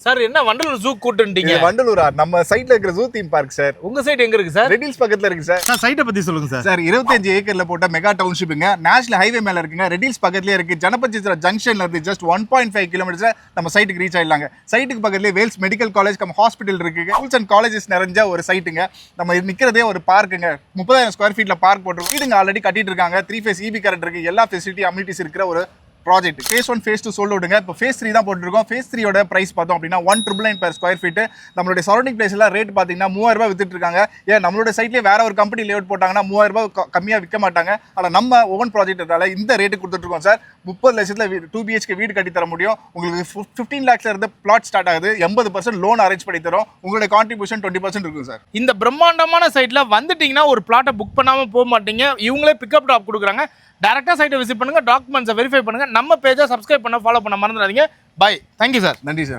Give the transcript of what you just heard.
Sir என்ன Vandalur zoo கூட்டுட்டீங்க? வண்டலூரா? நம்ம சைட்ல இருக்கிற ஜூ தீம் பார்க் சார். உங்க சைட் எங்க இருக்கு சார்? ரெட் ஹில்ஸ் பக்கத்துல இருக்கு சார். சார் சைட்டை பத்தி சொல்லுங்க சார். சார் 25 ஏக்கர்ல போட்ட மெகா டவுன்ஷிப்புங்க. நேஷனல் ஹைவே மேல இருக்குங்க. ரெட் ஹில்ஸ் பக்கத்துலயே இருக்கு. ஜனபஞ்சித்ரா ஜங்ஷன்ல இருந்து ஜஸ்ட் 1.5 கிலோமீட்டர்ஸ்ல நம்ம சைட்டுக்கு ரீச் ஆயிடலாங்க. சைட்டுக்கு பக்கத்துலயே Vels medical college cum hospital இருக்குங்க. ஸ்கூல்ஸ் அண்ட் காலேஜஸ் நிறைஞ்ச ஒரு சைட்டுங்க. நம்ம நிக்கிறதே ஒரு பார்க்குங்க. 30,000 ஸ்கொயர் ஃபீட்ல பார்க் போட்டுருக்கோம். வீடுங்க ஆல்ரெடி கட்டிட்டு இருக்காங்க. 3 ஃபேஸ் EB கரண்ட் இருக்கு. எல்லா ஃபெசிலிட்டி அம்யூனிட்டிஸ் இருக்கிற ஒரு ப்ராஜெக்ட். ஃபேஸ் 1 ஃபேஸ் 2 சொல்ல விடுங்க. இப்போ ஃபேஸ் 3 தான் போட்டுருக்கோம். ஃபேஸ் 3 ஓட பிரைஸ் பார்த்தோம் அப்படின்னா 1,999 per ஸ்கொயர் ஃபீட். நம்மளுடைய சரௌண்டிங் பிளேஸ் எல்லாம் ரேட் பார்த்தீங்கன்னா 3000 ரூபாய் வித்துட்டு இருக்காங்க. ஏன் நம்மளோட சைட்லேயே வேற ஒரு கம்பெனி லேஅவுட் போட்டாங்கன்னா 3000 ரூபாய் கம்மியாக விற்க மாட்டாங்க. ஆனால் நம்ம ஓன் ப்ராஜெக்ட்னால இந்த ரேட்டு கொடுத்துட்ருக்கோம் சார். 30 லட்சத்தில் 2 BHK வீடு கட்டி தர முடியும். உங்களுக்கு 15 lakhsல இருந்து பிளாட் ஸ்டார்ட் ஆகுது. 80% லோன் அரேஞ்ச் பண்ணி தரோம். உங்களுடைய கான்ட்ரிபியூஷன் 20% இருக்கும் சார். இந்த பிரம்மாண்டமான சைட்ல வந்துட்டீங்கன்னா ஒரு பிளாட்டை புக் பண்ணாம போக மாட்டீங்க. இவங்களே பிக்கப் ட்ராப் கொடுக்குறாங்க. டைரக்டா சைட்டை விசிட் பண்ணுங்க. டாக்குமெண்ட்ஸை வெரிஃபை பண்ணுங்க. நம்ம பேஜை சப்ஸ்கிரைப் பண்ண ஃபாலோ பண்ண மறந்துடாதீங்க. பை. Thank you sir. நன்றி சார்.